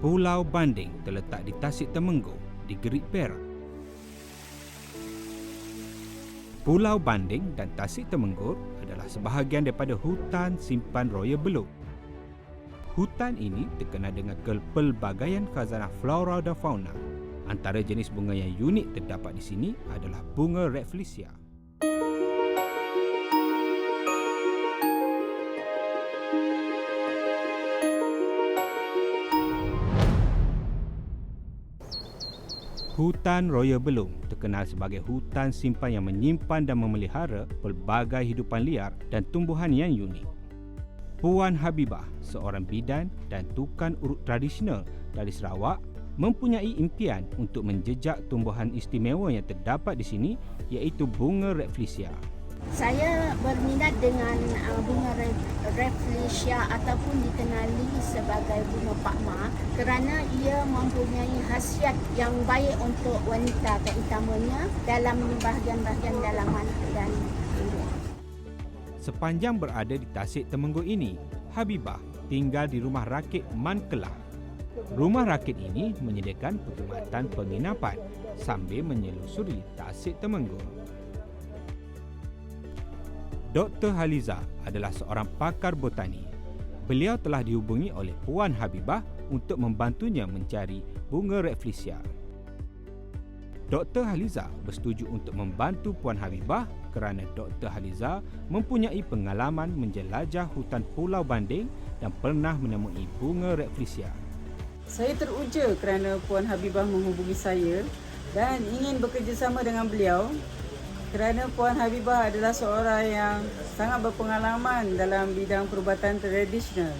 Pulau Banding terletak di Tasik Temenggong, di Gerik Perak. Pulau Banding dan Tasik Temenggong adalah sebahagian daripada hutan simpan Royal Belum. Hutan ini terkenal dengan pelbagaian khazanah flora dan fauna. Antara jenis bunga yang unik terdapat di sini adalah bunga Rafflesia. Hutan Royal Belum terkenal sebagai hutan simpan yang menyimpan dan memelihara pelbagai hidupan liar dan tumbuhan yang unik. Puan Habibah, seorang bidan dan tukang urut tradisional dari Sarawak, mempunyai impian untuk menjejak tumbuhan istimewa yang terdapat di sini, iaitu bunga Rafflesia. Saya berminat dengan bunga Rafflesia ataupun dikenali sebagai bunga Pak Ma kerana ia mempunyai khasiat yang baik untuk wanita, terutamanya dalam bahagian-bahagian dalaman dan hidup. Sepanjang berada di Tasik Temenggong ini, Habibah tinggal di rumah rakit Man Kelah. Rumah rakit ini menyediakan perkhidmatan penginapan sambil menyelusuri Tasik Temenggong. Dr. Haliza adalah seorang pakar botani. Beliau telah dihubungi oleh Puan Habibah untuk membantunya mencari bunga Rafflesia. Dr. Haliza bersetuju untuk membantu Puan Habibah kerana Dr. Haliza mempunyai pengalaman menjelajah hutan Pulau Banding dan pernah menemui bunga Rafflesia. Saya teruja kerana Puan Habibah menghubungi saya dan ingin bekerjasama dengan beliau kerana Puan Habibah adalah seorang yang sangat berpengalaman dalam bidang perubatan tradisional.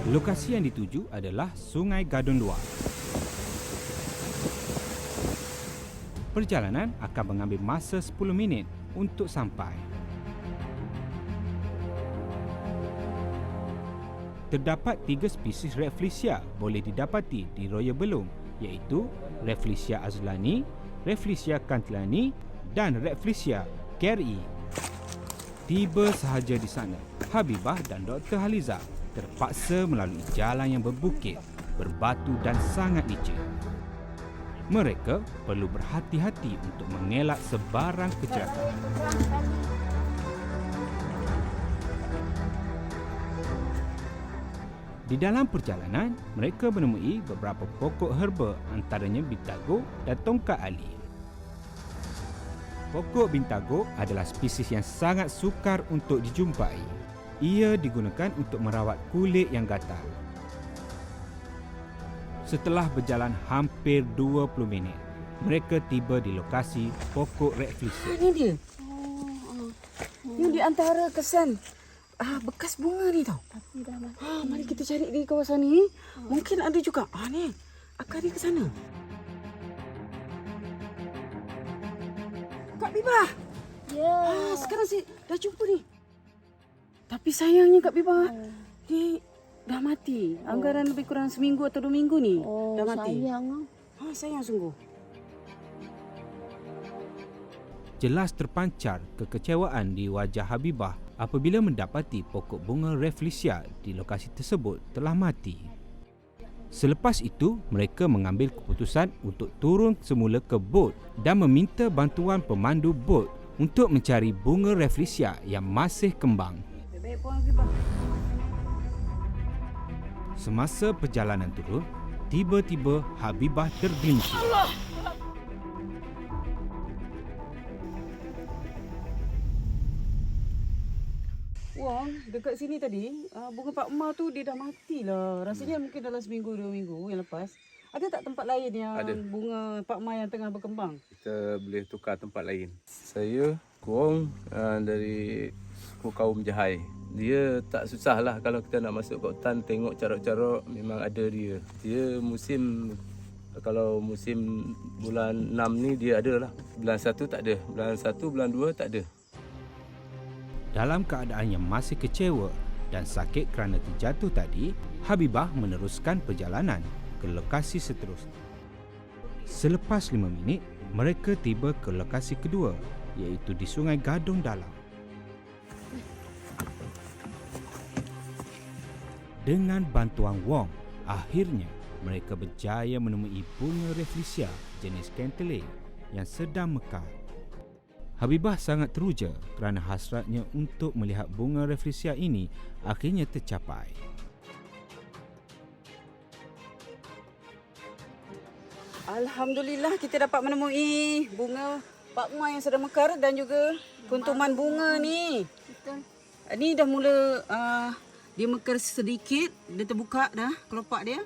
Lokasi yang dituju adalah Sungai Gadun Luar. Perjalanan akan mengambil masa 10 minit untuk sampai. Terdapat 3 spesies Rafflesia boleh didapati di Royal Belum, iaitu Rafflesia azulani, Rafflesia cantilani dan Rafflesia caryi. Tiba sahaja di sana, Habibah dan Dr. Haliza terpaksa melalui jalan yang berbukit, berbatu dan sangat licin. Mereka perlu berhati-hati untuk mengelak sebarang kecelakaan. Di dalam perjalanan, mereka menemui beberapa pokok herba, antaranya bintago dan tongkat ali. Pokok bintago adalah spesies yang sangat sukar untuk dijumpai. Ia digunakan untuk merawat kulit yang gatal. Setelah berjalan hampir 20 minit, mereka tiba di lokasi pokok Rafflesia. Ini dia. Ini di antara kesan bekas bunga ni tau. Tapi dah mati. Mari kita cari di kawasan ni. Mungkin ada juga. Ni. Akak dia ke sana. Kak Bibah. Ya. Sekarang saya dah jumpa ni. Tapi sayangnya Kak Bibah. Dia dah mati. Anggaran lebih kurang seminggu atau 2 minggu ni. Dah mati. Sayang. Sayang sungguh. Jelas terpancar kekecewaan di wajah Habibah apabila mendapati pokok bunga Rafflesia di lokasi tersebut telah mati. Selepas itu, mereka mengambil keputusan untuk turun semula ke bot dan meminta bantuan pemandu bot untuk mencari bunga Rafflesia yang masih kembang. Baik Puan Habibah. Semasa perjalanan turun, tiba-tiba Habibah tergelincir. Wang, dekat sini tadi, bunga Pak Ma tu dia dah mati lah. Rasanya mungkin dalam seminggu, 2 minggu yang lepas. Ada tak tempat lain yang bunga Pak Ma yang tengah berkembang? Kita boleh tukar tempat lain. Saya, Kuong dari suku kaum Jahai. Dia tak susah lah kalau kita nak masuk ke hutan tengok carok-carok, memang ada dia. Dia musim, kalau musim bulan 6 ni dia ada lah. Bulan 1 tak ada, bulan 1, bulan 2 tak ada. Dalam keadaan yang masih kecewa dan sakit kerana terjatuh tadi, Habibah meneruskan perjalanan ke lokasi seterusnya. Selepas 5 minit, mereka tiba ke lokasi kedua, iaitu di Sungai Gadung Dalam. Dengan bantuan Wong, akhirnya mereka berjaya menemui bunga Rafflesia jenis Cantelay yang sedang mekar. Habibah sangat teruja kerana hasratnya untuk melihat bunga Rafflesia ini akhirnya tercapai. Alhamdulillah kita dapat menemui bunga pakma yang sedang mekar dan juga kuntuman bunga ni. Betul. Ni dah mula dia mekar sedikit, dia terbuka dah kelopak dia.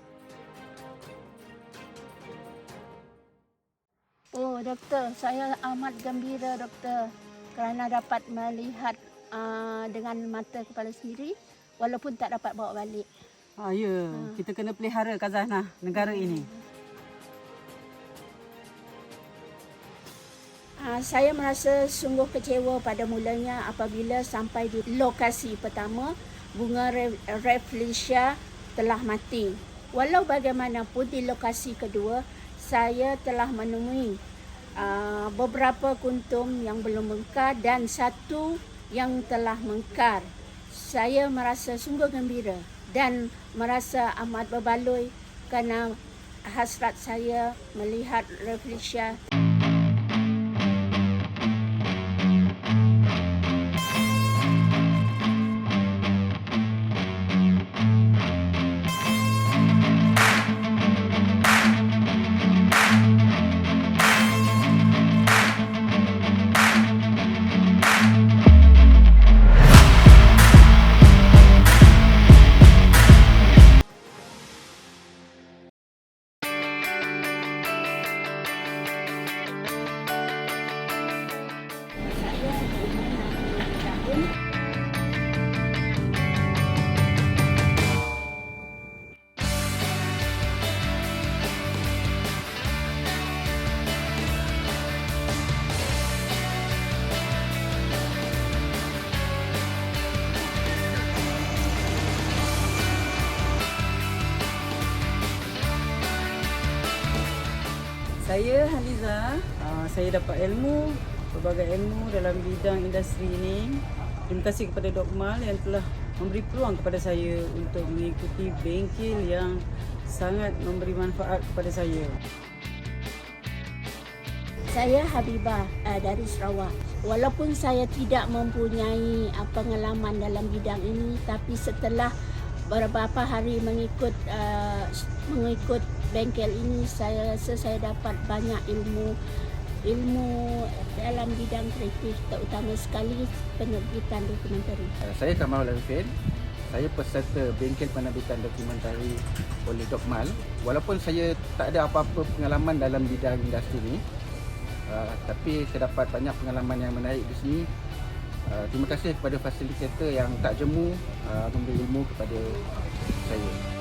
Oh, doktor, saya amat gembira, doktor, kerana dapat melihat dengan mata kepala sendiri walaupun tak dapat bawa balik. Ya, kita kena pelihara khazanah negara ini. Saya merasa sungguh kecewa pada mulanya apabila sampai di lokasi pertama, bunga Rafflesia telah mati. Walau bagaimanapun di lokasi kedua, saya telah menemui beberapa kuntum yang belum mekar dan satu yang telah mekar. Saya merasa sungguh gembira dan merasa amat berbaloi kerana hasrat saya melihat Rafflesia. Saya Haliza, saya dapat pelbagai ilmu dalam bidang industri ini. Terima kasih kepada Dr. Mal yang telah memberi peluang kepada saya untuk mengikuti bengkel yang sangat memberi manfaat kepada saya. Saya Habibah dari Sarawak. Walaupun saya tidak mempunyai pengalaman dalam bidang ini, tapi setelah beberapa hari mengikut bengkel ini, saya rasa saya dapat banyak ilmu dalam bidang kreatif, terutama sekali penerbitan dokumentari. Saya Kamal Arifin. Saya peserta bengkel penerbitan dokumentari oleh Dr. Mal. Walaupun saya tak ada apa-apa pengalaman dalam bidang industri ini, tapi saya dapat banyak pengalaman yang menarik di sini. Terima kasih kepada fasilitator yang tak jemu memberi ilmu kepada saya.